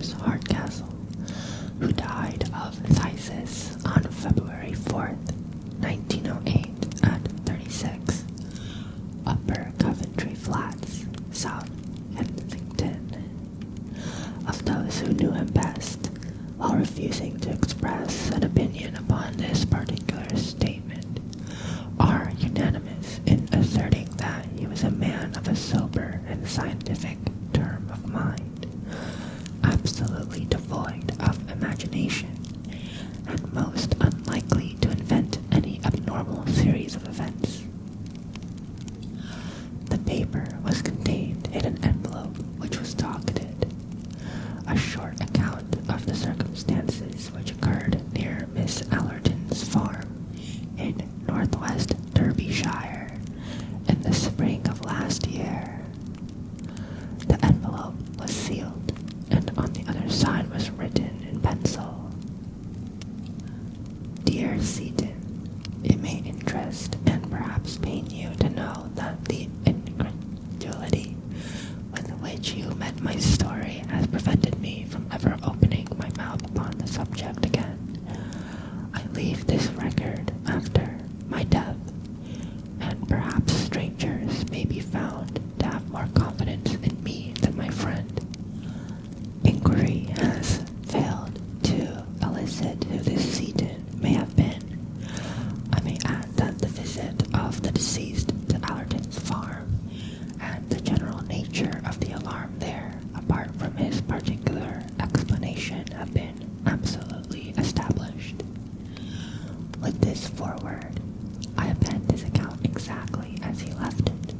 James Hardcastle, who died of phthisis on February 4th, 1908 at 36 Upper Coventry Flats, South Kensington. Of those who knew him best, while refusing to express an opinion upon this particular statement, are unanimous in asserting that he was a man of a sober and scientific turn of mind, absolutely devoid of imagination, and most unlikely to invent any abnormal series of events. The paper was contained in an envelope which was docketed. A short account of the circumstances which occurred near Miss Allerton's farm in northwest Derbyshire in the spring of last year. The envelope was sealed, and on the other side was written in pencil, "Dear Seaton, it may interest and perhaps pain you to know that the incredulity with which you met my story has prevented me from ever opening my mouth upon the subject again. I leave this record after my death, and perhaps strangers may be found to have more confidence in me than my friend. Inquiry has failed to elicit who this Seaton may have been. I may add that the visit of the deceased to Allerton's farm and the general nature of the alarm there, apart from his particular explanation, have been absolutely established. With this foreword, I append his account exactly as he left it.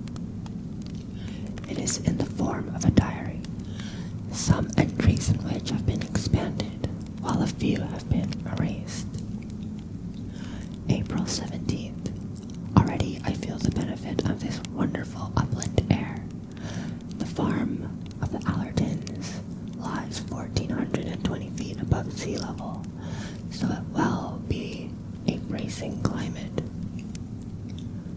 It is in the form of a diary, some entries in which have been expanded, while a few have been erased. April 17th. Already I feel the benefit of this wonderful upland air. The farm of the Allertons lies 1,420 feet above sea level, so it will be a bracing climate.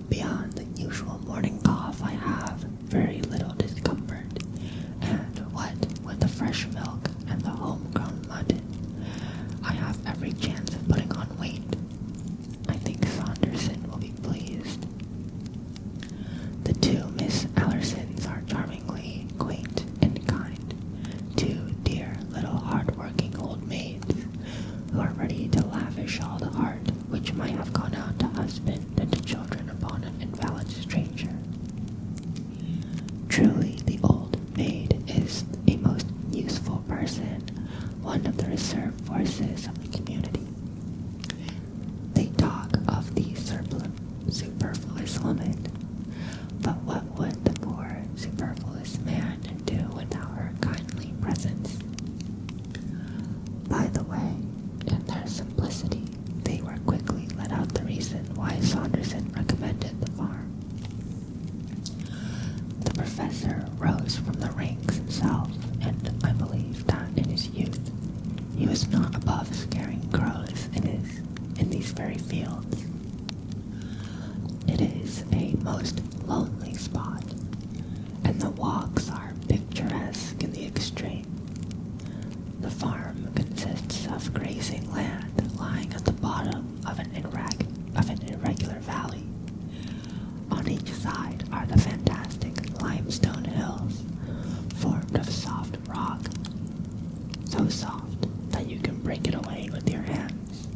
Beyond the usual morning cough, I have very little discomfort, and what with the fresh milk and the homegrown mutton, I have every chance of putting on weight. I think Saunderson will be pleased. The two Miss Allersons are charmingly quaint and kind, two dear little hard-working old maids who are ready to lavish all the heart which might have gone out to husband and to children upon an invalid stranger. Truly, the old maid is a most useful person, one of the reserve forces of the community. They talk of the superfluous woman, but what would the poor superfluous man do without her kindly presence? By the way, in their simplicity, they were quickly let out the reason why Saunderson recommended the farm. The professor rose from the ranks himself, and I believe that in his youth he was not above scaring crows in these very fields. It is a most lonely spot, and the walks are picturesque in the extreme. The farm consists of grazing land lying at the bottom of an irregular valley. On each side are the fantastic limestone hills, formed of soft rock, so soft that you can break it away with your hands.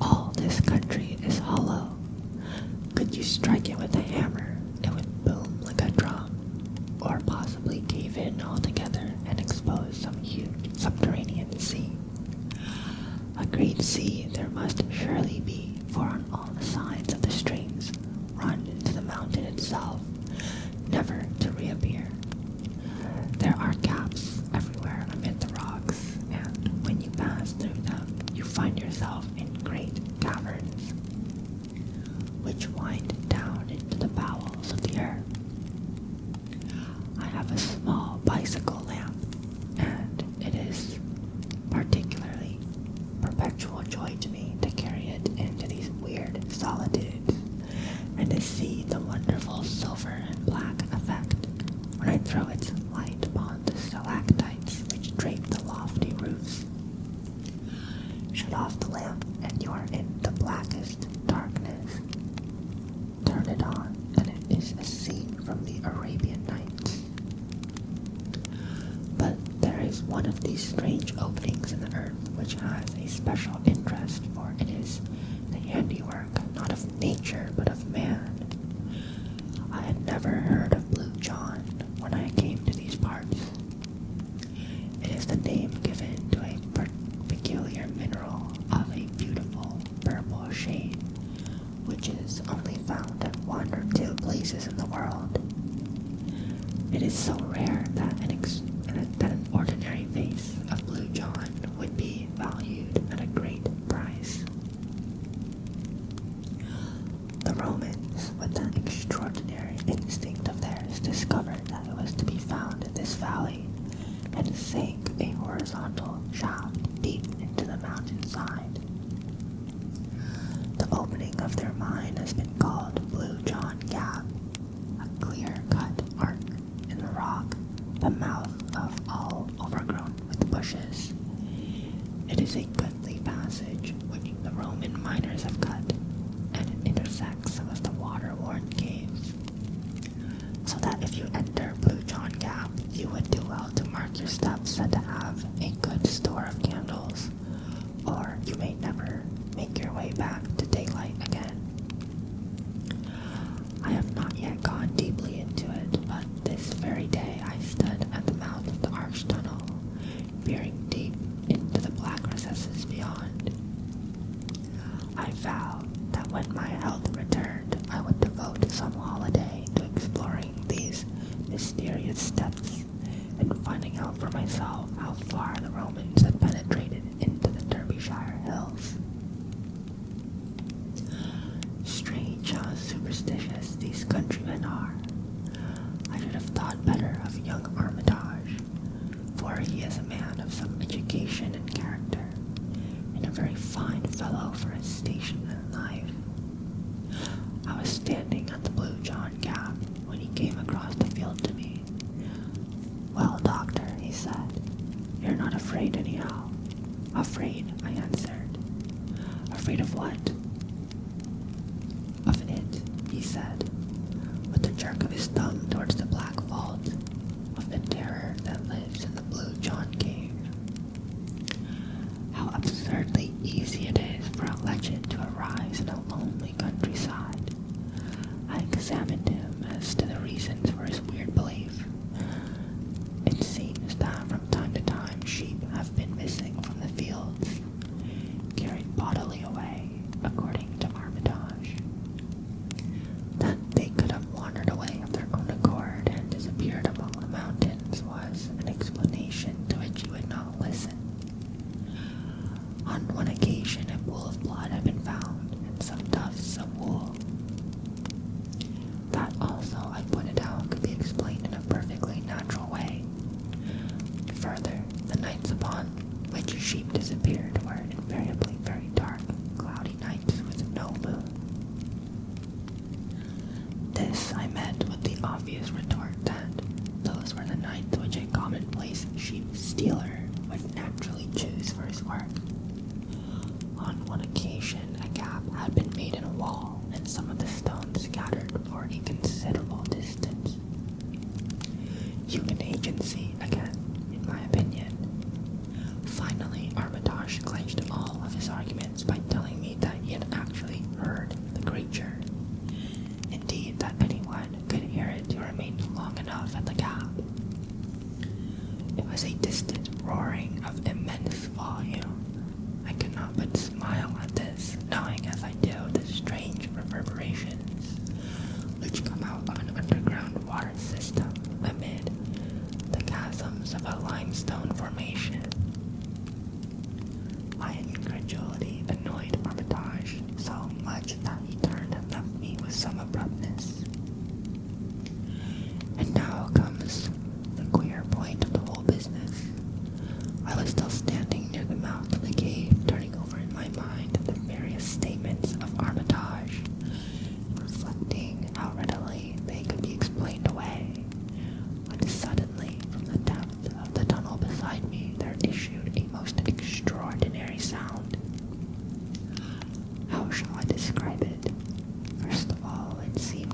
All this country is hollow. Could you strike it with a hammer, it would boom like a drum, or possibly cave in altogether and expose some huge subterranean sea. A great sea there must surely be, for on all the sides of the streams run into the mountain itself, never to reappear. There are gaps everywhere amid the rocks, and when you pass through them, you find yourself in great caverns, which wind down into the bowels of the earth. I have a small bicycle lamp, and it is particularly perpetual joy to me to carry it into these weird solitudes, and to see the wonderful silver and black effect when I throw its light upon the stalactites which drape one of these strange openings in the earth which has a special interest, for it is the handiwork not of nature but of man. I had never heard of Blue John when I came to these parts. It is the name given to a peculiar mineral of a beautiful purple shade, which is only found at 1 or 2 places in the world. It is so rare that an ordinary vase of Blue John would be valued at a great price. The Romans, with that extraordinary instinct of theirs, discovered that it was to be found in this valley, and sank a horizontal shaft deep into the mountainside. The opening of their mine has been called Blue John Gap, a clear-cut arc in the rock, the mouth of all overgrown with bushes. It is a goodly passage which the Roman miners have cut, and it intersects some of the water-worn caves, so that if you enter Blue John Gap, you would do well to mark your steps and to have a good store of candles, or you may never make your way back to daylight again. I have not yet gone deeply into it, but this very day I stood at the mouth of the arch tunnel, peering deep into the black recesses beyond. I vowed that when my health returned, I would devote some holiday to exploring these mysterious steps and finding out for myself how far the Romans had penetrated into the Derbyshire hills. Strange how superstitious these countrymen are. I should have thought better of young Armitage, for he is a man of some education and character, and a very fine fellow for his station in life. I was standing at the Blue John Gap when he came across the field to me. "Well, doctor," he said, "you're not afraid anyhow." "Afraid," I answered. "Afraid of what?" "Of it," he said, with a jerk of his thumb towards the black vault, "of the terror that lives in the Blue John cave. How absurdly easy it is for a legend to arise in a lonely countryside." I examined him as to the reasons for his weird belief. It seems that from time to time sheep have been missing from the fields, carried bodily away, according to Armitage. That they could have wandered away of their own accord and disappeared among the mountains was an explanation to which he would not listen. On one occasion a pool of blood had been found and some tufts of wool. That also, I pointed out, could be explained in a perfectly natural way. Further, the nights upon which sheep disappeared were invariably very dark, cloudy nights with no moon. This I met with the obvious retort that those were the nights which a commonplace sheep stealer would naturally choose for his work. On one occasion, a gap had been made in a wall, and some of the stones scattered for a considerable distance. Human agency, again, in my opinion. Finally, Armitage clenched all of his arguments by telling me that he had actually heard the creature. Indeed, that anyone could hear it who remained long enough at the gap. It was a distant roaring of immense volume. I could not but smile at this, knowing as I do the strange reverberations which come out of an underground water system amid the chasms of a limestone formation. My incredulity annoyed Armitage so much that he turned and left me with some abruptness. And now comes the queer point of the whole business. I was still standing near the mouth of the cave, turning over in my mind the various statements of Armitage, reflecting how readily they could be explained away, when suddenly from the depth of the tunnel beside me there issued a most extraordinary sound. How shall I describe it? First of all, it seemed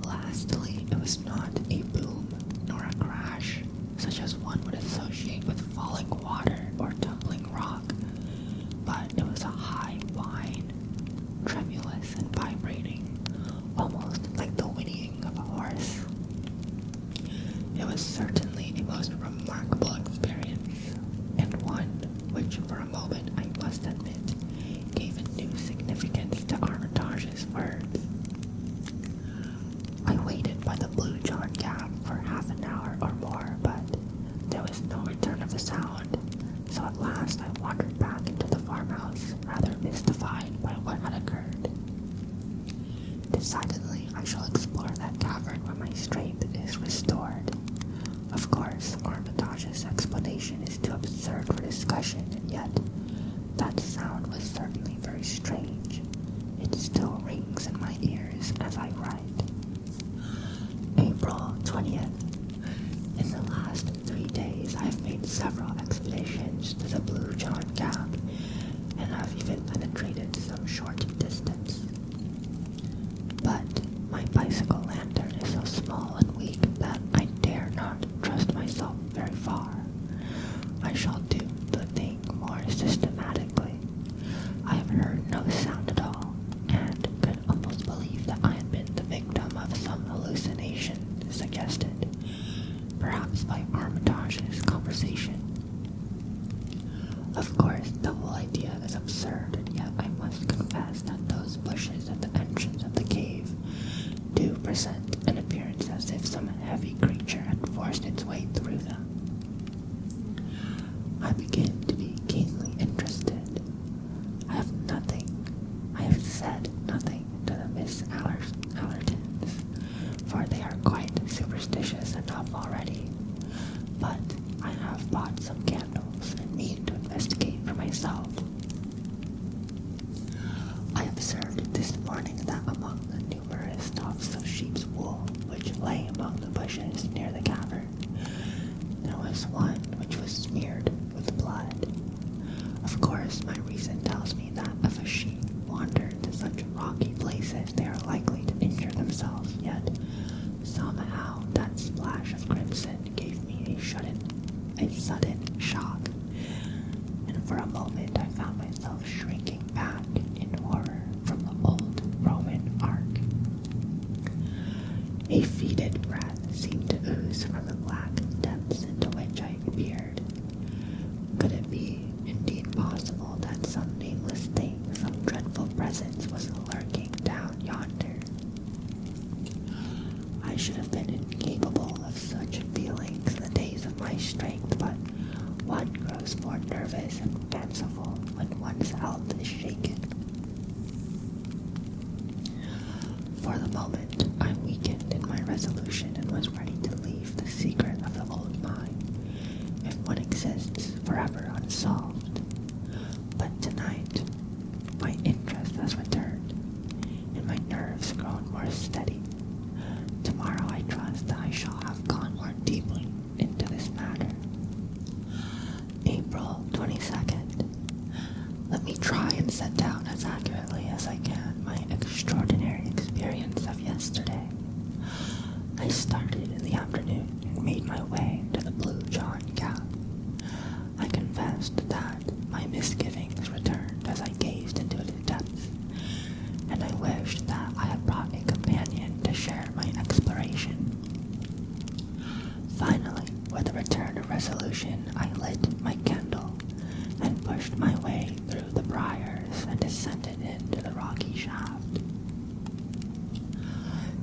Lastly, it was not a boom nor a crash, such as one would associate with falling water or tumbling rock, but it was a high whine, tremulous and vibrating, almost like the whinnying of a horse. It was certainly a most remarkable experience, and one which for a moment I must admit gave a new significance to Armitage's words. I waited by the Blue John Gap for half an hour or more, but there was no return of the sound, so at last I wandered back into the farmhouse, rather mystified by what had occurred. Decidedly, I shall explore that cavern when my strength is restored. Of course, Armitage's explanation is too absurd for discussion, and yet that sound was certainly very strange. It still rings in my ears as I write. April 20th. In the last 3 days, I have made several expeditions to the Blue John Gap, and have even penetrated some short distance. But my bicycle lantern is so small and weak that I dare not trust myself very far. I shall do the thing more systematically. I have heard no sound at all, and could almost believe that I had been the victim of some hallucination suggested, perhaps by Armitage's conversation. Of course, the whole idea is absurd, and yet I must confess that those bushes at the entrance of the cave do present an appearance as if some heavy creature had forced its way through them. I begin to be keenly interested. I have said nothing to the Miss Allertons, for they are quite superstitious enough already, but I have bought some candles and mean to investigate for myself. I observed this morning that among the numerous tufts of sheep's wool which lay among the bushes near the cavern, there was one which was smeared with blood. Of course, my reason tells me that if a sheep wander to such rocky places, they are likely to injure themselves, yet somehow that splash of crimson gave me a sudden shock, and for a moment I found myself shrinking back in horror from the old Roman arch. A fetid breath seemed to ooze from the black depths into which I peered. Could it be indeed possible that some nameless thing, some dreadful presence, was lurking down yonder? I should have been incapable of such feelings in the days of my strength, but one grows more nervous and fanciful when one's health is shaken. For the moment, I weakened in my resolution and was ready to leave the secret of the old mine, if one exists, forever unsolved. But tonight, my interest has returned, and my nerves grown more steady. Tomorrow I trust that I shall have gone more deeply into this matter. April 22nd. Let me try and set down as accurately as I can my extraordinary experience of yesterday. I started in the afternoon and made my way to the Blue John Gap. I confessed that my misgivings returned as I gazed into its depths, and I wished that I had brought a companion to share my exploration. Finally, with a return of resolution, I lit my candle and pushed my way through the briars and descended into the rocky shaft.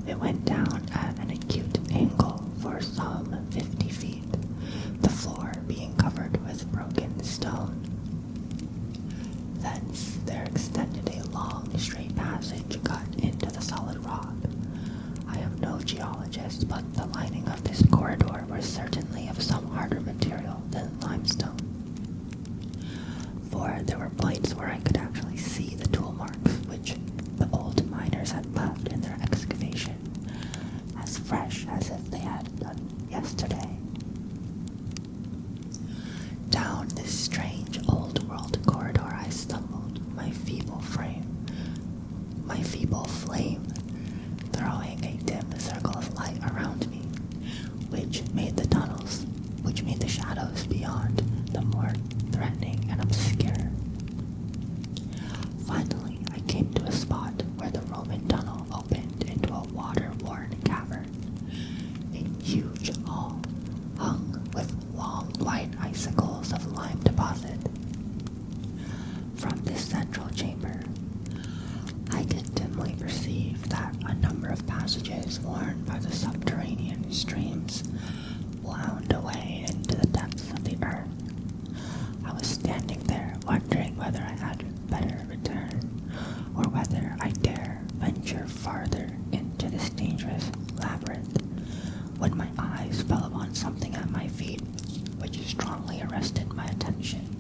It went down at an acute angle for some 50 feet, the floor being covered with broken stone. Thence there extended a long, straight passage cut into the solid rock. I am no geologist, but the lining of this corridor was certainly of some harder material than limestone, for there were points where I could actually see the tool marks which the old miners had left in their excavation, as fresh as if they had done yesterday. Down this strange old-world corridor I stumbled, my feeble flame throwing a dim circle beyond, the more threatening and obscure. Finally, I came to a spot where the Roman tunnel opened into a water-worn cavern. A huge hall hung with long white icicles of lime deposit. From this central chamber, I could dimly perceive that a number of passages worn by the subterranean streams wound away into the depths of the earth. I was standing there wondering whether I had better return, or whether I dare venture farther into this dangerous labyrinth, when my eyes fell upon something at my feet which strongly arrested my attention.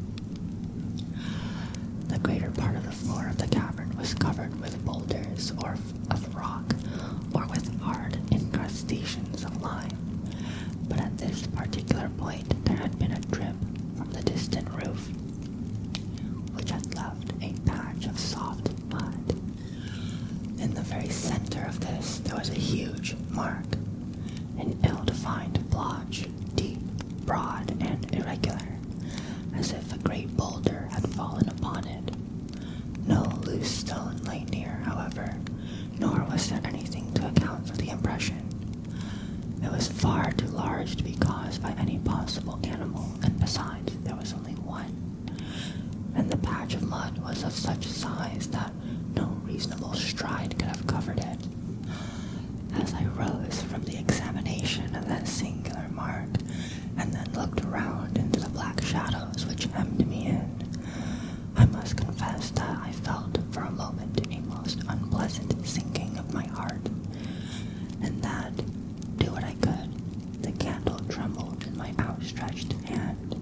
The greater part of the floor of the cavern was covered with boulders of rock, or with hard incrustations of lime, but at this particular point there had been a drip from the distant roof, which had left a patch of soft mud. In the very center of this there was a huge mark, an ill-defined blotch, deep, broad, and irregular, as if a great boulder had fallen upon it. No loose stone lay near, however, nor was there anything to account for the impression. It was far too large to be caused by any possible animal, and besides, there was only one, and the patch of mud was of such size that no reasonable stride could have covered it. As I rose from the examination of that singular mark, and then looked around into the black shadows which hemmed me in, I must confess that I felt for a moment a most unpleasant sinking of my heart, and that, do what I could, the candle trembled in my outstretched hand.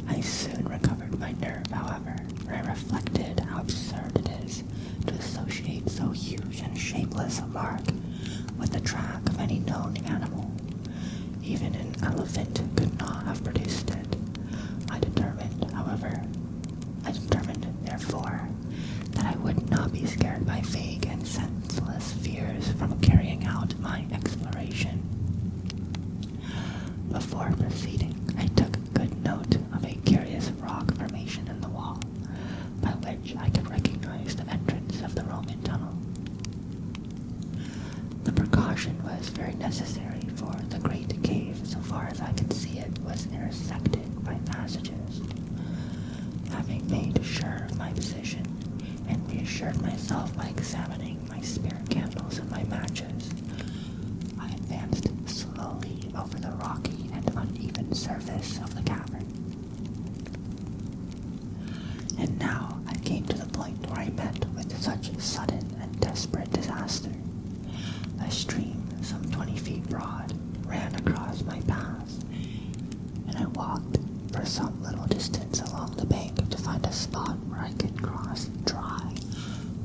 I soon recovered my nerve, however, for I reflected how absurd it is to associate so huge and shapeless a mark with the track of any known animal. Even an elephant could not have produced it. I determined, therefore, that I would not be scared by vague and senseless fears from carrying out my exploration. Before proceeding, I took good note of a curious rock formation in the wall, by which I could recognize the entrance of the Roman tunnel. The precaution was very necessary, for the great cave, so far as I could see it, was intersected by passages. Having made sure of my position, and reassured myself by examining my spare candles and my matches, I advanced slowly over the rocky and uneven surface of the cavern. And now I came to the point where I met with such sudden and desperate disaster. A stream, some 20 feet broad, ran across my path, and I walked for some little distance along the bank to find a spot where I could cross dry.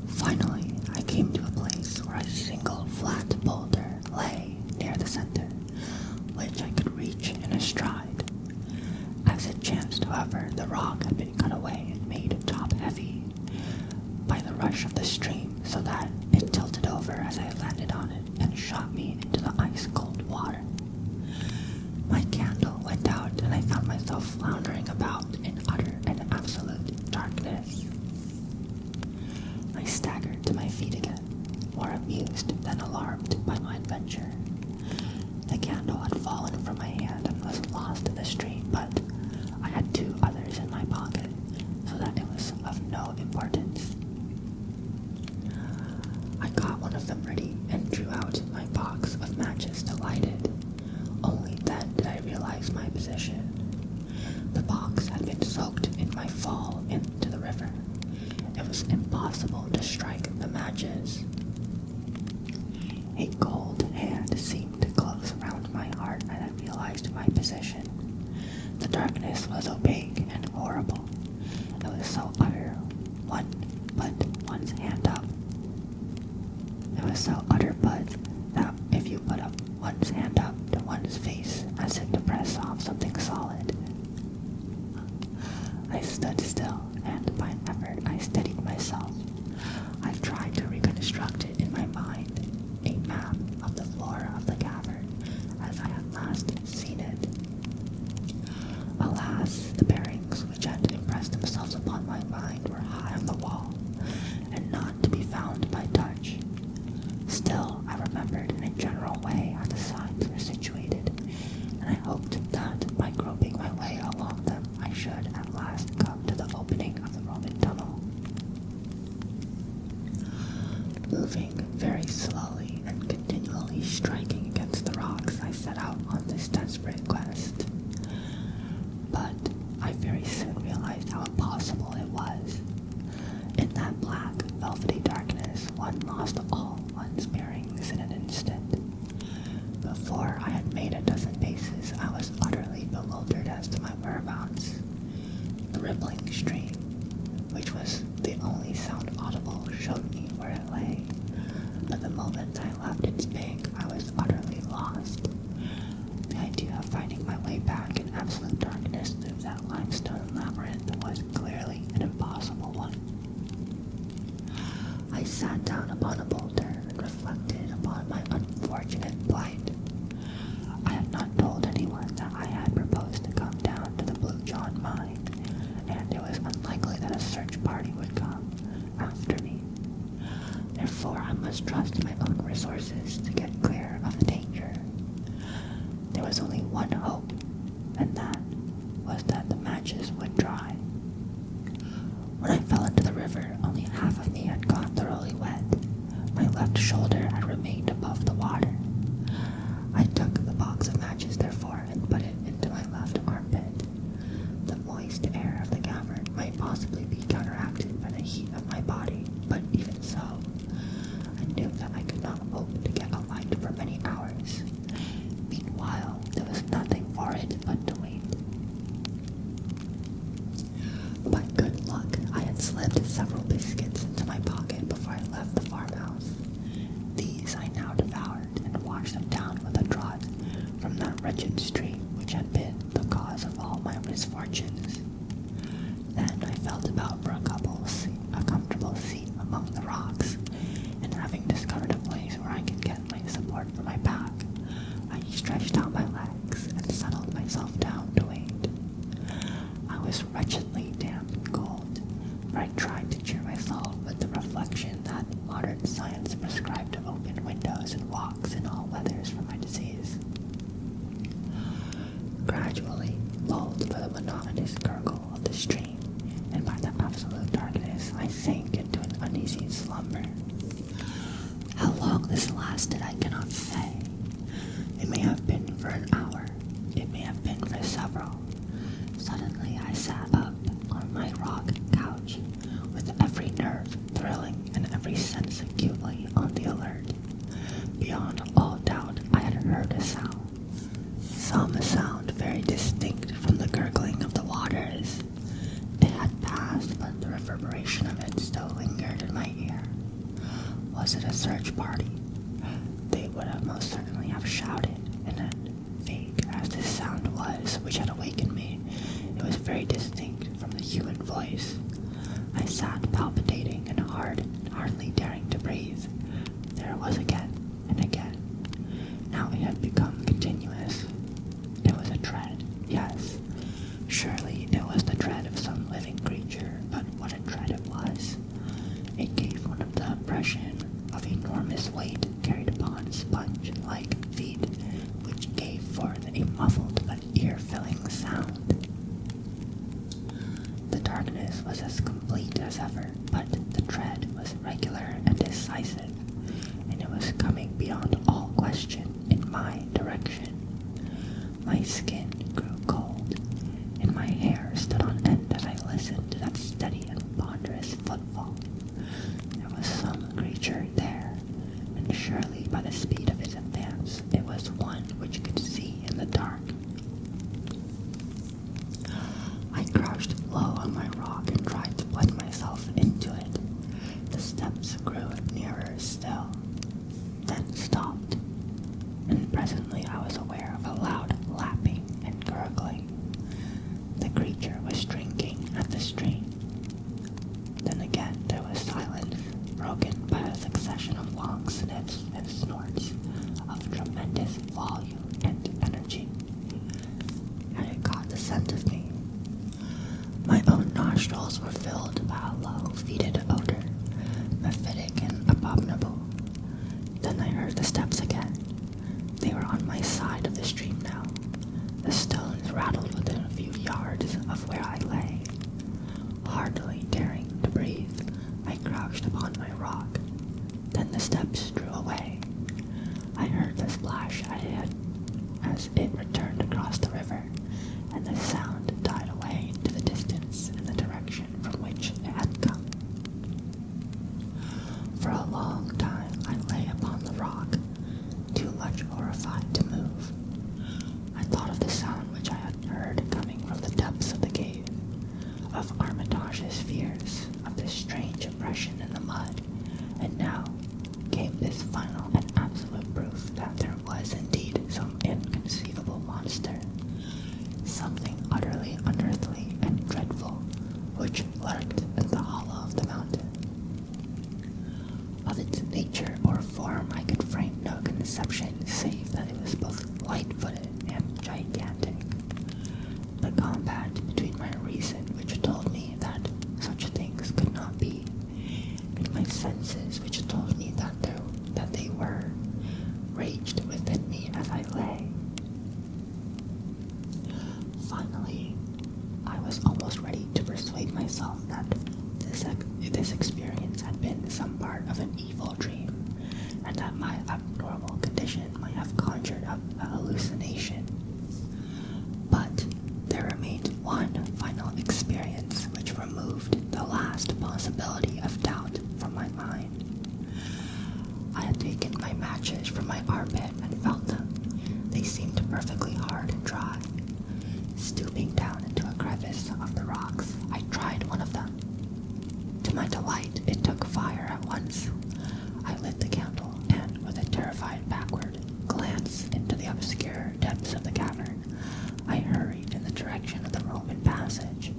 Finally, I came to a place where a single flat boulder lay near the center, which I could reach in a stride. As it chanced, however, the rock had been cut away and made top-heavy by the rush of the stream, so that it tilted over as I landed on it and shot me into the ice-cold water. My candle went out, and I found myself floundering about in utter and absolute darkness. I staggered to my feet again, more amused than alarmed by my adventure. The candle had fallen from my hand and was lost in the stream, but I had 2 others in my pocket, so that it was of no importance. I got one of them ready and drew out my box of matches to light it. Only then did I realize my position. The box had been soaked in my fall into the river. It was impossible to strike the matches. A cold hand seemed to close around my heart as I realized my position. The darkness was opaque and horrible. It was so utter one put one's hand up. It was so utter but that if you put up one's hand up to one's face as if to press off something solid. I stood still, and by an effort I steadied myself. I tried to reconstruct it in my mind, a map of the floor of the cavern as I had last seen it. remembered in a general way how the sides were situated, and I hoped that by groping my way along them I should at last come to the opening of the Roman tunnel. Moving very slowly and continually striking against the rocks, I set out on this desperate quest. But I very soon realized how impossible it was. In that black, velvety darkness, one lost all one's bearings in an instant. Before I had made a dozen paces, I was utterly bewildered as to my whereabouts. The rippling stream, which was the only sound audible, showed me where it lay, but the moment I left its bank, I was utterly lost. The idea of finding my way back in absolute darkness through that limestone labyrinth was clearly an impossible one. I sat down upon a boulder and reflected upon my unfortunate plight. I had not told anyone that I had proposed to come down to the Blue John mine, and it was unlikely that a search party would come after me. Therefore, I must trust my own resources to get clear of the danger. There was only one hope, and that was that the matches would dry. When I fell into the river, only half of me had gone thoroughly wet. My left shoulder had remained above the water. I took the box of matches, therefore, and put it into my left armpit. The moist air of the cavern might possibly be counteracted by the heat of my body, but even so, I knew that I could not hope to get a light for many hours. Meanwhile, there was nothing for it but to wait. By good luck, I had slipped several biscuits into my pocket before I left the farmhouse. These I now devoured and washed them down with a draught from that wretched stream which had been the cause of all my misfortunes. Then I felt about for a comfortable seat among the rocks, and having discovered a place where I could get my support for my back, I stretched out my legs and settled myself down to wait. I was wretchedly damp and cold, but I tried to cheer myself with the reflection that modern science prescribed to open windows and walks in all weathers for my disease. Gradually, lulled by the monotonous gurgle of the stream and by the absolute darkness, I sank into an uneasy slumber. How long this lasted I cannot say. It may have been for an hour. It may have been for several. Suddenly I sat up on my rock couch, with every nerve thrilling and every sense acutely on the alert. Beyond all doubt, I had heard a sound. Some sound very distinct from the gurgling of the waters. It had passed, but the reverberation of it still lingered in my ear. Was it a search party? They would have most certainly have shouted, and then, vague as this sound was which had awakened me, it was very distinct from the human voice. I sat palpitating and hardly daring to breathe. There it was again and again. Now it had become continuous. It was a tread, yes. Surely it was the tread of some living creature, but what a tread it was. It gave one of the impression of enormous weight carried upon sponge-like feet, which gave forth a muffled but ear-filling sound. The darkness was as complete as ever, but the tread was regular and decisive, and it was coming beyond all question in my direction. My skin grew cold, and my hair stood on end as I listened to that steady and ponderous footfall. There was some creature there, and surely by the speed of its advance, it was one which could see in the dark. I crouched low on my rock and tried to blend myself into it. The steps grew nearer still, then stopped, and presently I was aware of a loud lapping and gurgling. The creature was drinking at the stream. Then again there was silence, broken by a succession of long sniffs and snorts of tremendous volume and energy. And it caught the scent of me. My own nostrils were filled by a low, fetid odor, mephitic and abominable. Then I heard the steps again. They were on my side of the stream now. The stones rattled within a few yards of where I lay. Hardly daring to breathe, I crouched upon my rock. Then the steps drew away. I heard the splash ahead as it returned across the river, and the sound died away into the distance in the direction from which it had come. For a long time I lay upon the rock, too much horrified to move. I thought of the sound which I had heard coming from the depths of the cave, of Armitage's fears, of this strange oppression in the mud, and now came this final and absolute proof that there was indeed some inconceivable monster, something utterly unearthly and dreadful, which lurked in the hollow of the mountain. Of its nature or form I could frame no conception save that it was both light-footed and gigantic. The combat between my reason, which told me that such things could not be, and my senses, which told me that they were, raged within me as I lay. Finally, I was almost ready to persuade myself that this experience had been some part of an evil dream, and that my abnormal condition might have conjured up a hallucination. But there remained one final experience which removed the last possibility of doubt from my mind. I had taken my matches from my armpit and felt them. They seemed perfectly hard and dry. Stooping down into a crevice of the rocks, I tried one of them. To my delight, it took fire at once. I lit the candle, and with a terrified backward glance into the obscure depths of the cavern, I hurried in the direction of the Roman passage.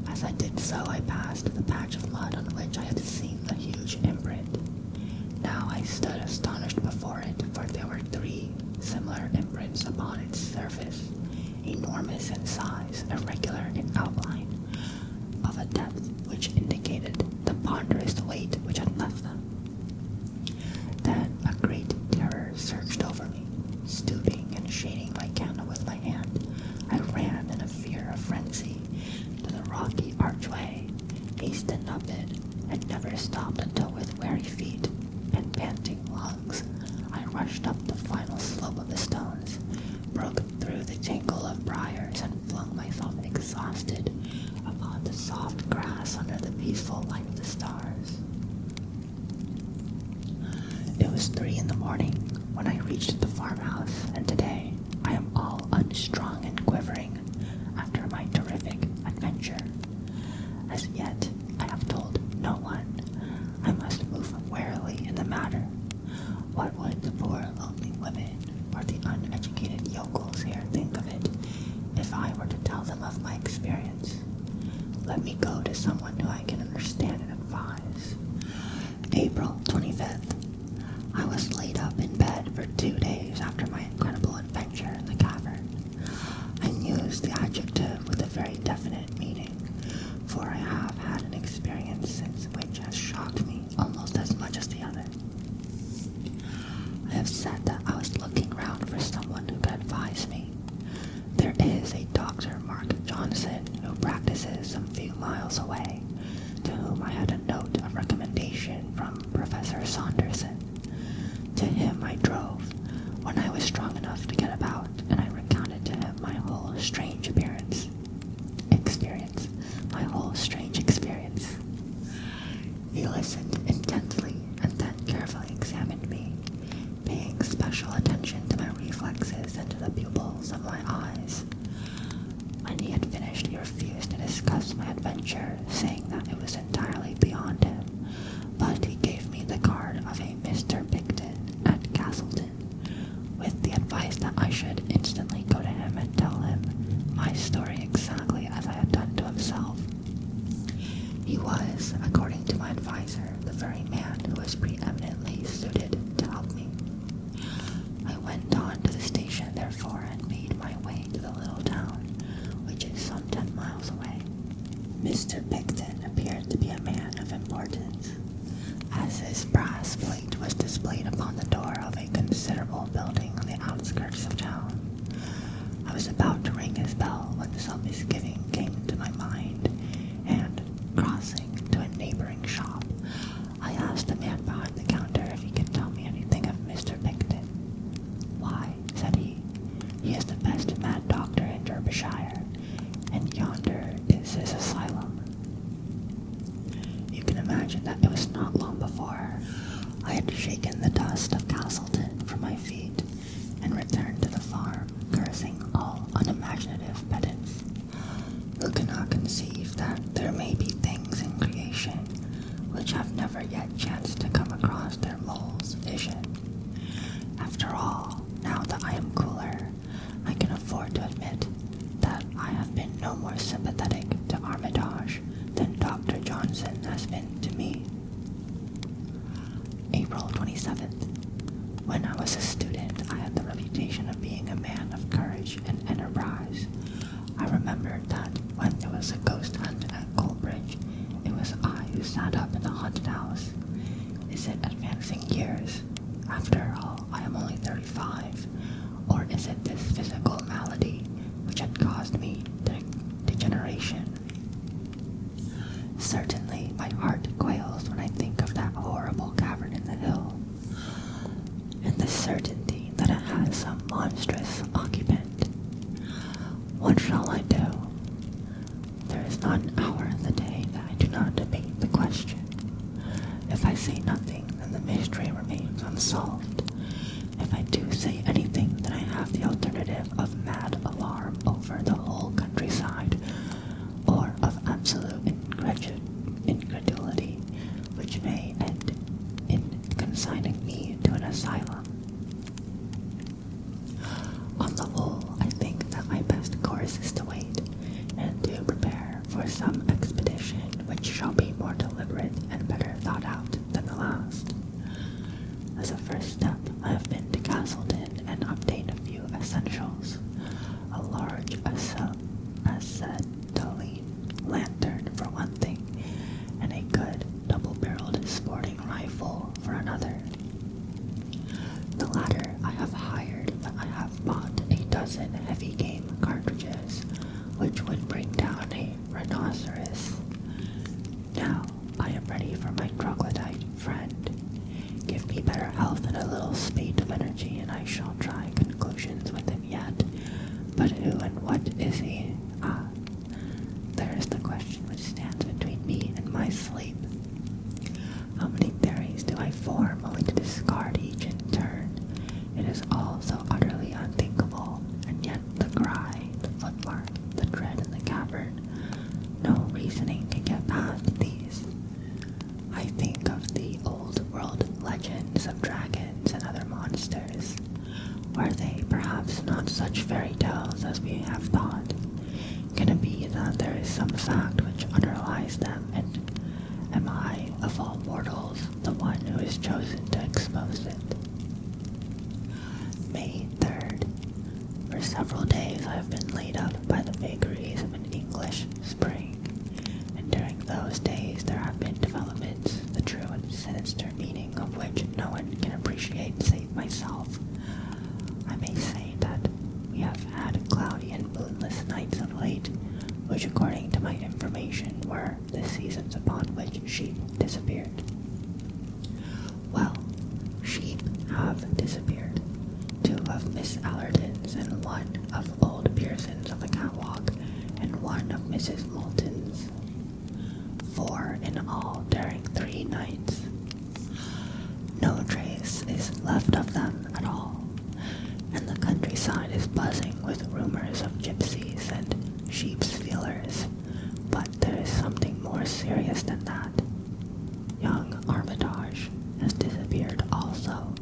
As I did so, I passed the patch of mud on which I had seen the huge imprint. Now I stood astonished before it, for there were 3 similar imprints upon its surface, enormous in size, irregular in outline, of a depth which indicated the ponderous weight which had left them. Then a great terror surged over me. Stooping and shading my candle with my hand, I ran in a fear of frenzy to the rocky archway, hastened up it, and never stopped until with weary feet and panting lungs I rushed up the final slope of the stones, broke through the tangle of briars, and flung myself exhausted upon the soft grass under the peaceful light of the stars. It was 3 in the morning when I reached the farmhouse, and today I am all unstrung and quivering after my terrific adventure. As yet, I have told no one. I must move warily in the matter. What would the poor lonely women or the uneducated yokels here think of it if I were to tell them of my experience? Let me go to someone who I can understand and advise. April 25th. I was laid up in bed for 2 days after my incredible adventure in the cavern. I use the adjective with a very definite meaning, for I have had an experience since which has shocked me almost as much as the other. I have said that I was looking round for someone who could advise me. There is a Dr. Mark Johnson who practices some few miles away, to whom I had a note of recommendation from Professor Saunderson. To him I drove when I was strong enough to get about, and I recounted to him my whole strange experience. He listened intently and then carefully examined me, paying special attention to my reflexes and to the pupils of my eyes. When he had finished, he refused to discuss my adventure, saying that it was entirely beyond him, but he gave me the card of a Mr. Picton at Castleton, with the advice that I should instantly go to him and tell him my story exactly as I had done to himself. He was, according to my advisor, the very man who was preeminently suited to help me. I went on to the station, therefore, and made my way to the little town, which is some 10 miles away. Mr. Picton appeared to be a man of importance, as his brass plate was displayed considerable building on the outskirts of town. I was about to ring his bell when some misgiving came into my mind, and, crossing to a neighboring shop, I asked the man behind the counter if he could tell me anything of Mr. Picton. "Why," said he is the best mad doctor in Derbyshire, and yonder is his asylum." You can imagine that it was not long before I had shaken the dust of Castleton from my feet and returned to the farm, cursing all unimaginative pedants who cannot conceive that there may be things in creation which have never yet chanced to come across their mole's vision. After all, now that I am cooler, I can afford to admit that I have been no more sympathetic to Armitage than Dr. Johnson has been to me. April 27th. When I was a student, I had the reputation of being a man of courage and enterprise. I remembered that when there was a ghost hunt at Coleridge, it was I who sat up in the haunted house. Is it advancing years? After all, I am only 35. Or is it this physical malady which had caused me degeneration? Certainly, my heart quails when I think of that horrible cavern in the hill, and the certainty that it has some monstrous occupant. What shall I do? There is not an hour in the day that I do not debate the question. If I say nothing, then the mystery remains unsolved. If I do say anything, then I have the alternative of mad alarm over the whole countryside, or of absolute incredulity, which may end in consigning me to an asylum. On the whole, I think that my best course is to wait, and to prepare for some expedition which shall be more deliberate and better thought out than the last. As a first step, I have been to Castleton and obtained a few essentials: a large acetylene lantern for one thing, and a good double-barreled sporting rifle for another. The latter I have hired, but I have bought a dozen heavy game cartridges, which would bring down a rhinoceros. Now I am ready for my troglodyte friend. Give me better health and a little spate of energy, and I shall try conclusions with him yet. But who and what is he? There is the question which stands between me and my sleep. How many theories do I form only to discard each in turn? It is all so utterly unthinkable, and yet the cry, the footmark, the tread in the cavern, no reasoning can get past these. I think of the old world legends of dragons and other monsters. Were they perhaps not such fairy tales as we have thought? Can it be that there is some fact which underlies them, and am I, of all mortals, the one who is chosen to expose it? May 3rd. For several days I have been laid up by the vagaries of an English spring, and during those days there have been developments, the true and sinister meaning of which no one can appreciate save myself. I may say that we have had cloudy and moonless nights of late, which according to my information were the seasons upon which sheep disappeared. Well, sheep have disappeared. 2 of Miss Allerton's and 1 of old Pearson's of the catwalk, and 1 of Mrs. Moulton's. 4 in all during 3 nights. No trace is left of them at all, and the countryside is buzzing with rumors of gypsies and sheep stealers. But there is something more serious than that. Young Armitage has disappeared also.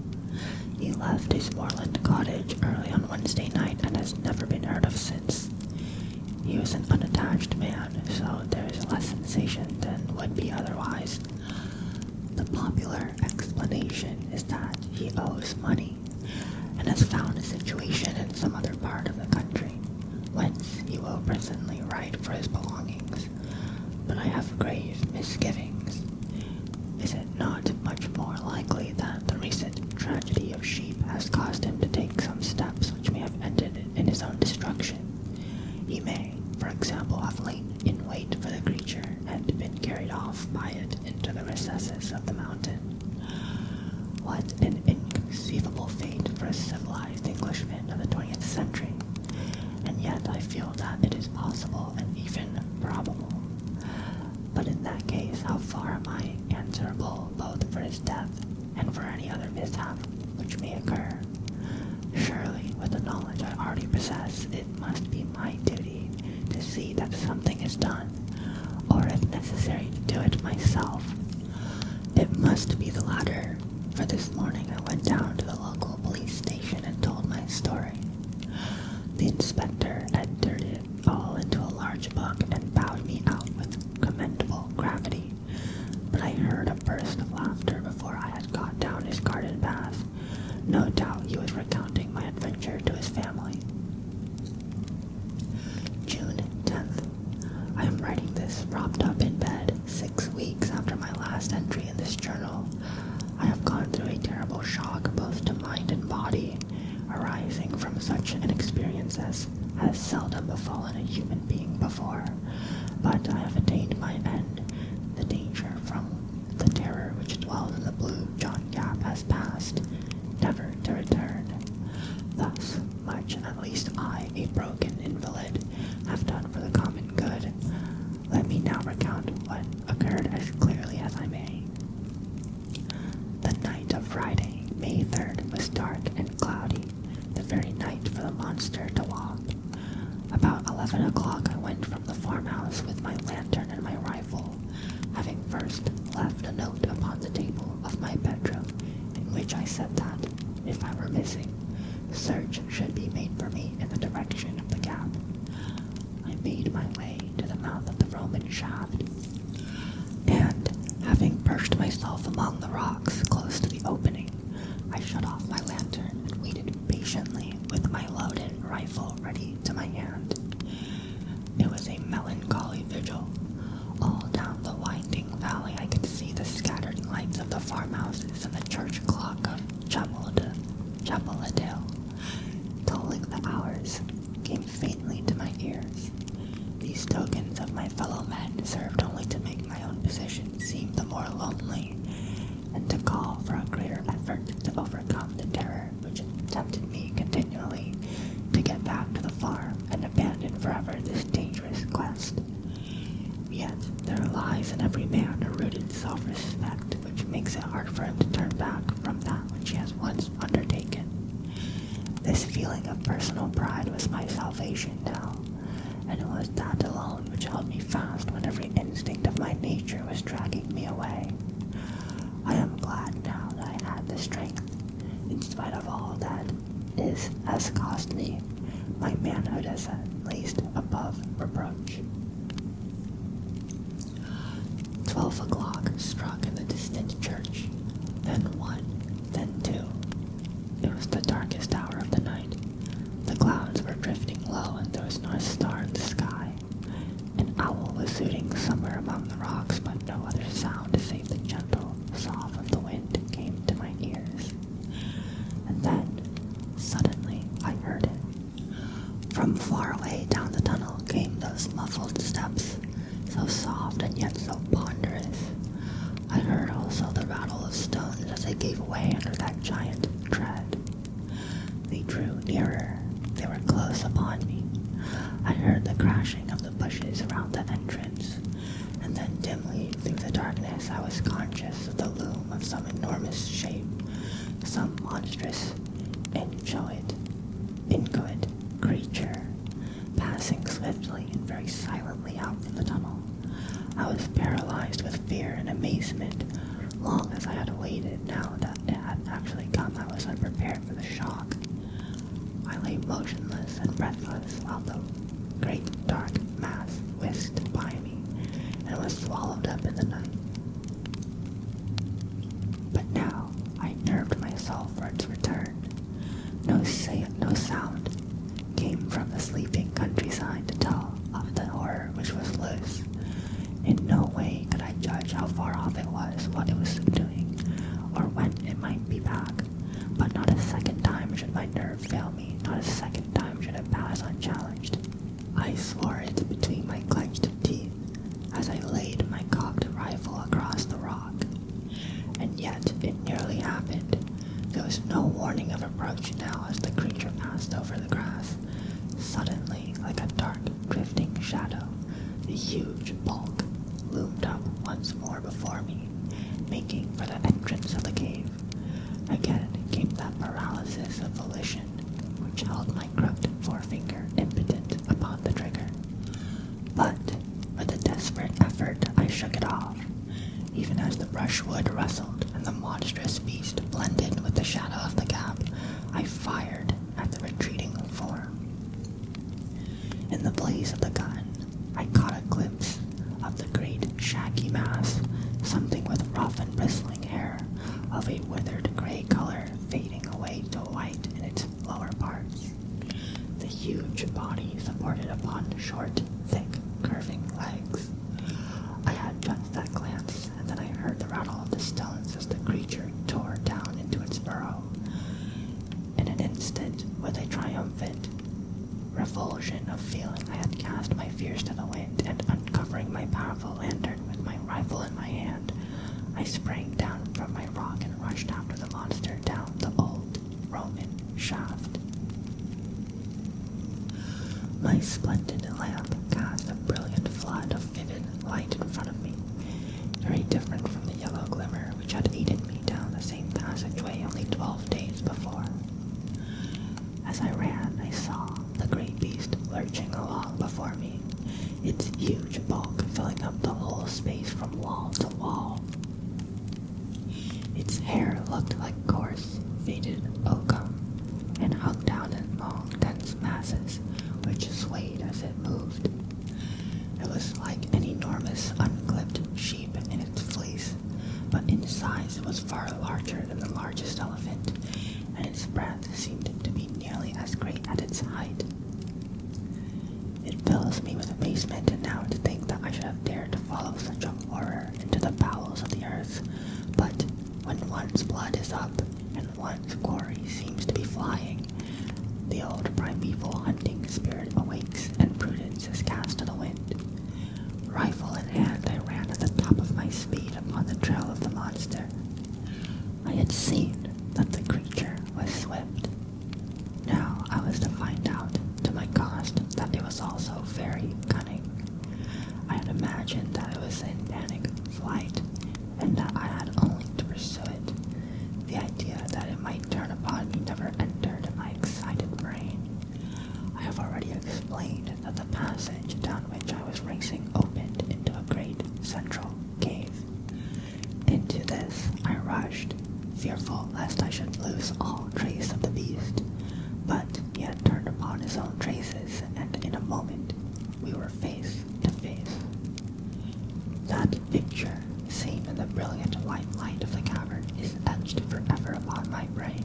He left his moorland cottage early on Wednesday night and has never been heard of since. He was an unattached man, so there is less sensation than would be otherwise. The popular explanation is that he owes money, and has found a situation in some other part of the country, whence he will presently write for his belongings. But I have grave misgivings. Is it not much more likely that the recent tragedy of sheep has has caused him to take some steps which may have ended in his own destruction. He may, for example, have lain in wait for the creature and been carried off by it into the recesses of the mountain. What an inconceivable fate for a civilized Englishman of the 20th century, and yet I feel that it is possible and even probable. But in that case, how far am I answerable both for his death and for any other mishap which may occur? Surely, with the knowledge I already possess, it must be my duty to see that something is done, or if necessary, to do it myself. It must be the latter, for this morning I went down to the local police station and told my story. The inspector entered it all into a large book and bowed me out with commendable gravity, but I heard a burst of laughter before I had got down his garden path. No doubt he was recounting my adventure to his family. June 10th. I am writing this propped up in bed 6 weeks after my last entry in this journal. I have gone through a terrible shock both to mind and body, arising from such an experience as has seldom befallen a human being before. But I have attained my end. The danger from the terror which dwells in the blue John Gap has passed, never to return. Thus much at least I, a broken invalid, have done for the common good. Let me now recount what occurred as clearly as I may. The night of Friday, May 3rd, was dark and cloudy, the very night for the monster to walk. About 11 o'clock I went from the farmhouse with my lantern and my rifle, having first left a note upon the table of my bedroom, in which I said that, if I were missing, search should be made for me in the direction of the gap. I made my way to the mouth of the Roman shaft, and, having perched myself among the rocks close to the opening, I shut off my lantern and waited patiently with my loaded rifle ready to my hand. It was a melancholy vigil. All down the winding valley I could see the scattered lights of the farmhouses and the church clock of Chapel-a-Dale. Tolling the hours came faintly to my ears. These tokens of my fellow men served only to make my own position seem the more lonely, and to call for a greater effort to overcome the terror which tempted me continually to get back to the farm and abandon forever this dangerous quest. Yet there lies in every man a rooted self-respect which makes it hard for him to turn back from that which he has once undertaken. This feeling of personal pride was my salvation now, and it was that alone which held me fast when every instinct of my nature was dragging me away. I am glad now that I had the strength, in spite of all that has cost me. My manhood is at least above reproach. 12 o'clock struck in the distant church, then 1, then 2. It was the darkest hour of the night. The clouds were drifting low and there was not a star in the sky. An owl was hooting somewhere among the rocks, but no other sound save the gentle sough of the wind came to my ears. And then, suddenly, I heard it. From far away down the tunnel came those muffled steps, so soft and yet so ponderous. I heard also the rattle of stones as they gave way under that giant tread. They drew nearer. They were close upon me. I heard the crashing of the bushes around the entrance, and then dimly through the darkness I was conscious of the loom of some enormous shape, some monstrous, inchoate creature, passing swiftly and very silently out from the tunnel. I was paralyzed with fear and amazement. Long as I had waited, now that it had actually come, I was unprepared for the shock. I lay motionless and breathless while the great dark mass whisked by me and was swallowed up in the night. But now I nerved myself for its return. No sound came from the sleeping countryside to tell of the horror which was loose. In no way could I judge how far off it was, what it was doing, or when it might be back. But not a second time should my nerve fail me, not a second time should it pass unchallenged. I swore it between my clenched teeth as I laid my cocked rifle across the rock. And yet it nearly happened. There was no warning of approach now as the creature passed over the grass. Suddenly, like a dark, drifting shadow, the huge bulk loomed up once more before me, making for the entrance of the cave. Again came that paralysis of volition, which held my crooked forefinger impotent upon the trigger. But, with a desperate effort, I shook it off. Even as the brushwood rustled and the monstrous beast blended with the shadow of the gap, I fired at the retreating form. In the blaze of the gun, I caught a glimpse of the great shaggy mass, something with rough and bristling hair, of a withered gray color fading away to white in its lower parts. The huge body supported upon short, thick, curving legs. I had just that glance, and then I heard the rattle of the stones as the creature tore down into its burrow. In an instant, with a triumphant revulsion of feeling, I had cast my fears to the wind, and uncovering my powerful lantern with my rifle in my hand, I sprang down from my rock and rushed after the monster down the old Roman shaft. My splendid lamp cast a brilliant flood of vivid light in front of me, very different from the yellow glimmer which had aided me down the same passageway only 12 days before. As I ran, I saw the great beast lurching along before me, its huge bulk filling up the whole space from wall to wall. Its hair looked like coarse, faded oakum, and hung down in long, dense masses, which swayed as it moved. It was like an enormous, unclipped sheep in its fleece, but in size it was far larger than the largest elephant, and its breadth seemed to be nearly as great at its height. It fills me with amazement now to think that I should have dared to follow such a horror into the bowels of the earth, but when one's blood is up and one's quarry seems to be flying, the old primeval hunting spirit awakes and prudence is cast to the wind. Rifle in hand, I ran at the top of my speed upon the trail of the monster. I had seen that the creature was swift. Now I was to find out, to my cost, that it was also very cunning. I had imagined that it was in panic flight, and that I had only to pursue it. The idea that it might turn upon me never entered my excited brain. I have already explained that the passage down which I was racing opened into a great central cave. Into this I rushed, fearful lest I should lose all trace of the beast, but he had turned upon his own traces, and in a moment we were face to face. That picture, seen in the brilliant white light of the cavern, is etched forever upon my brain.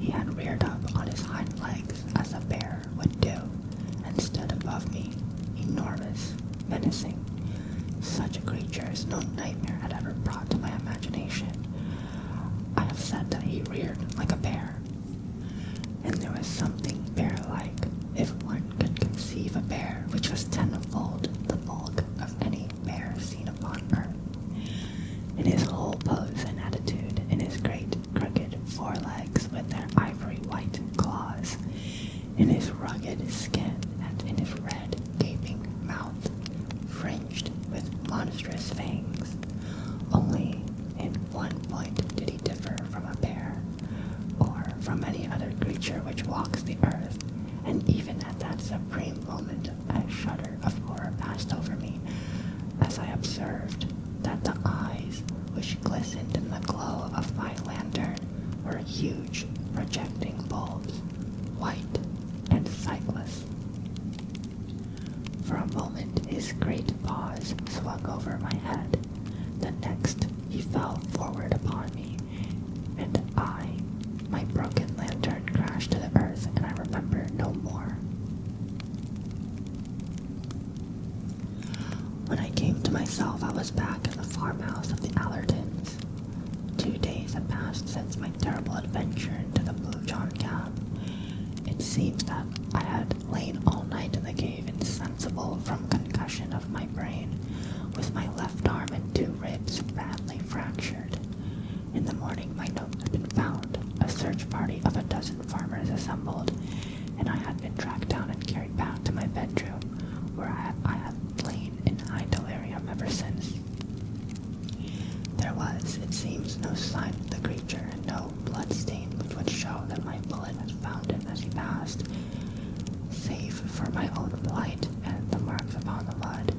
He had reared up on his hind legs as a bear would do, and stood above me, enormous, menacing. Such a creature as no nightmare had ever brought to my imagination. I have said that he reared like a bear, and there was something bear-like, if one could conceive a bear which was tenfold the bulk of any bear seen upon earth. In his whole pose and attitude, in his great crooked forelegs with their ivory white claws, in his rugged skin, and in his red, gaping mouth, fringed with monstrous fangs. Only in one point did he differ from a bear, or from any other creature which walks the earth, and even at that supreme moment a shudder of horror passed over me as I observed that the eyes which glistened in the glow of my lantern were huge projecting bulbs, white and sightless. For a moment his great paws swung over my head. The next he fell forward upon me, and my broken lantern crashed to the earth, and I remember no more. When I came to myself, I was back at the farmhouse of the Allertons. 2 days had passed since my terrible adventure into the Blue John Cave. seems that I had lain all night in the cave insensible from concussion of my brain, with my left arm and 2 ribs badly fractured. In the morning my note had been found. A search party of 12 farmers assembled, and I had been tracked down and carried back to my bedroom, where I had lain in high delirium ever since. There was, it seems, no sign of the creature, and no blood stain which would show that my bullet had found him as he passed. Save for my own plight and the marks upon the mud,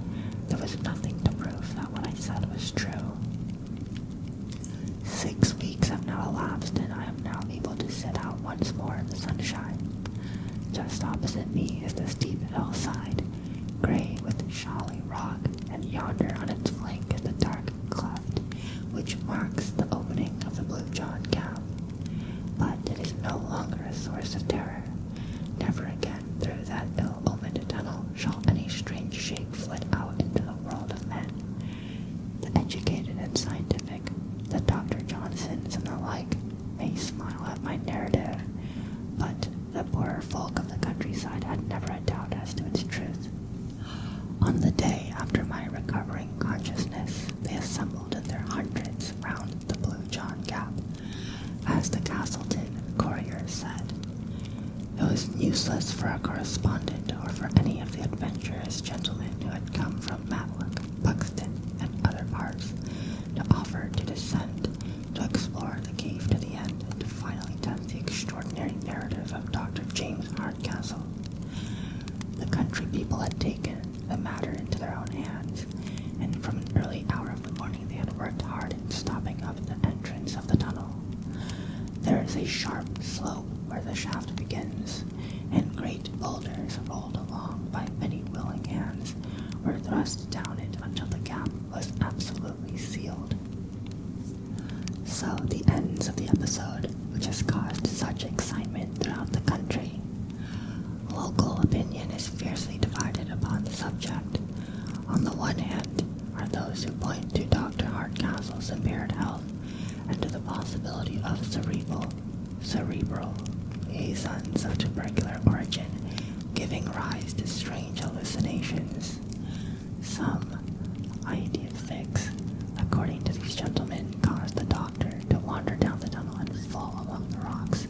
there was nothing to prove that what I said was true. 6 weeks have now elapsed, and I am now able to sit out once more in the sunshine. Just opposite me is the steep hillside, gray with shoaly rock, and yonder on its flank is the dark cleft, which marks the opening of the Blue John Gap. But it is no longer a source of terror. Never again through that ill-omened tunnel shall any strange shape flit out into the world of men. The educated and scientific, the Dr. Johnsons and the like, may smile at my narrative, but the poorer folk of the countryside had never a doubt as to its truth. On the day after my recovering consciousness, they assembled in their hundreds round the Blue John Gap. As the Castleton courier said, it was useless for a correspondent or for any of the adventurous gentlemen who had come from Matlock, Buxton, and other parts to offer to descend, to explore the cave to the end, and to finally test the extraordinary narrative of Dr. James Hardcastle. The country people had taken the matter into their own hands, and from an early hour of the morning they had worked hard in stopping up the entrance of the tunnel. There is a sharp slope where the shaft begins, and great boulders rolled along by many willing hands were thrust down it until the gap was absolutely sealed. So the ends of the episode, which has caused such excitement throughout the country. Local opinion is fiercely divided upon the subject. On the one hand are those who point to Dr. Hardcastle's impaired health and to the possibility of cerebral liaisons of tubercular origin giving rise to strange hallucinations. Some idea fix, according to these gentlemen, caused the doctor to wander down the tunnel and fall among the rocks,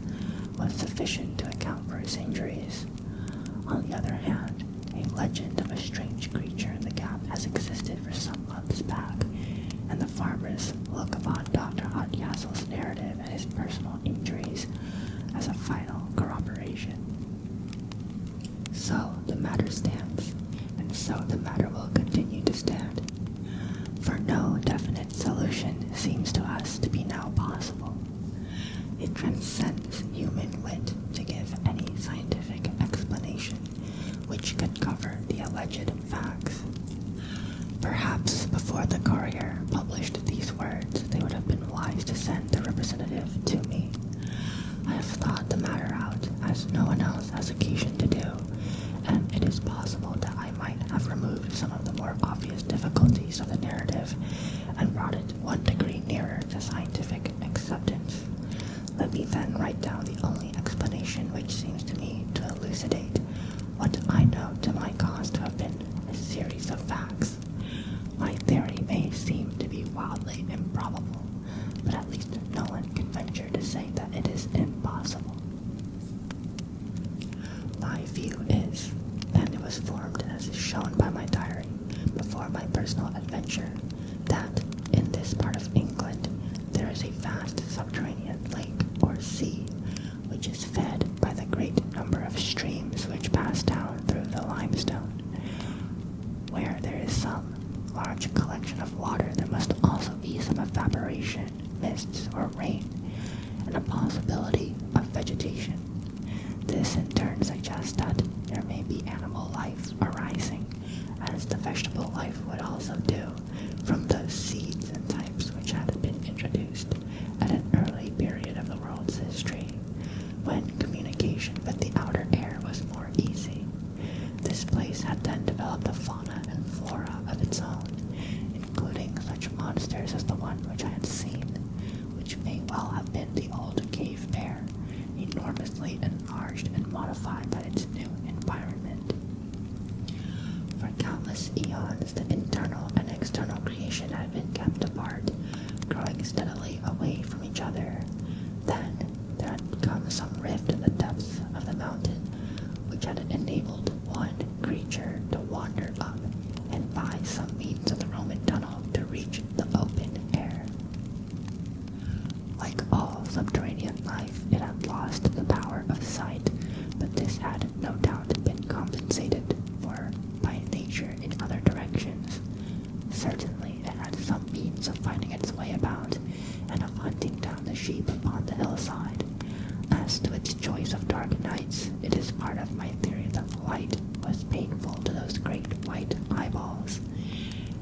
was sufficient to account for his injuries. On the other hand, a legend of a strange creature in the gap has existed for some months back, and the farmers look upon Dr. Hardcastle's narrative and his personal injuries as a final corroboration. So the matter stands, and so the matter will continue to stand. For no definite solution seems to us to be now possible. It transcends human wit to give any scientific explanation which could cover the alleged facts. Perhaps before the courier published these words, they would have been wise to send the representative to me. I have thought the matter out, as no one else has occasion to do, and it is possible that I might have removed some of the more obvious difficulties of the narrative and brought it 1 degree nearer to scientific acceptance. Let me then write down the only explanation which seems to me to elucidate what I know to my cost to have been a series of facts. My theory may seem to be wildly improbable, but at least no one can venture to say that it is impossible. My view is, and it was formed as is shown by my diary before my personal adventure, that in this part of England there is a vast subterranean lake or sea, which is fed by the great number of streams which pass down through the limestone. Where there is some large collection of water, there must also be some evaporation, mists, or rain, and a possibility of vegetation. This in turn suggests that there may be animal life arising, as the vegetable life would also do, from those seeds and types which had been introduced at an early period of the world's history, when communication with the outer air was more easy. This place had then developed a fauna and flora of its own, including such monsters as the one which I had seen, which may well have been the old cave bear, enormously enlarged and modified some rift in the depths of the mountain, which had enabled one creature to wander up and by some means of the Roman tunnel to reach the open air. Like all subterranean life, it had lost the power of sight, but this had no doubt been compensated for by nature in other directions. Certainly it had some means of finding its way about, and of hunting down the sheep upon the hillside. As to its choice of dark nights, it is part of my theory that light was painful to those great white eyeballs,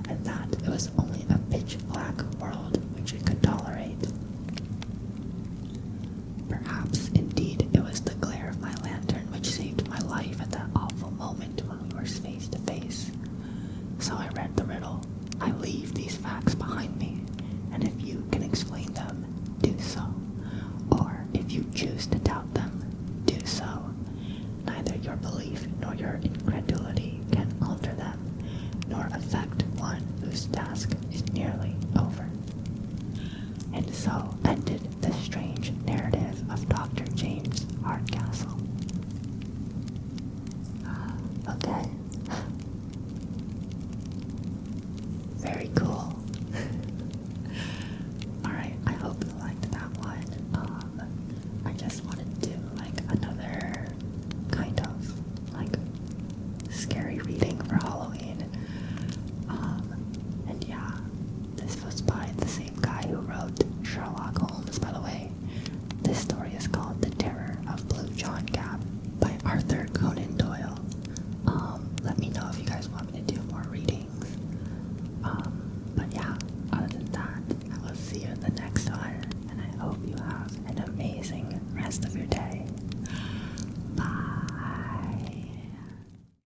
and that it was only a pitch-black world which it could tolerate. Perhaps, indeed, it was the glare of my lantern which saved my life at that awful moment when we were face to face. So I read the riddle. I leave these facts behind me, and if you can explain them, do so. Or, if you choose to doubt them, do so. Neither your belief nor your incredulity can alter them, nor affect one whose task is nearly over. And so ended the strange narrative of Dr. James Hardcastle. Okay. Very cool. Alright, I hope you liked that one. I just wanted to do another kind of scary reading for Halloween. And yeah, this was by the same guy who wrote Sherlock Holmes, by the way. This story is called The Terror of Blue John Gap by Arthur Conan Doyle. Let me know if you guys want me to do more readings. But yeah, other than that, I will see you in the next one, and I hope you have an amazing rest of your day.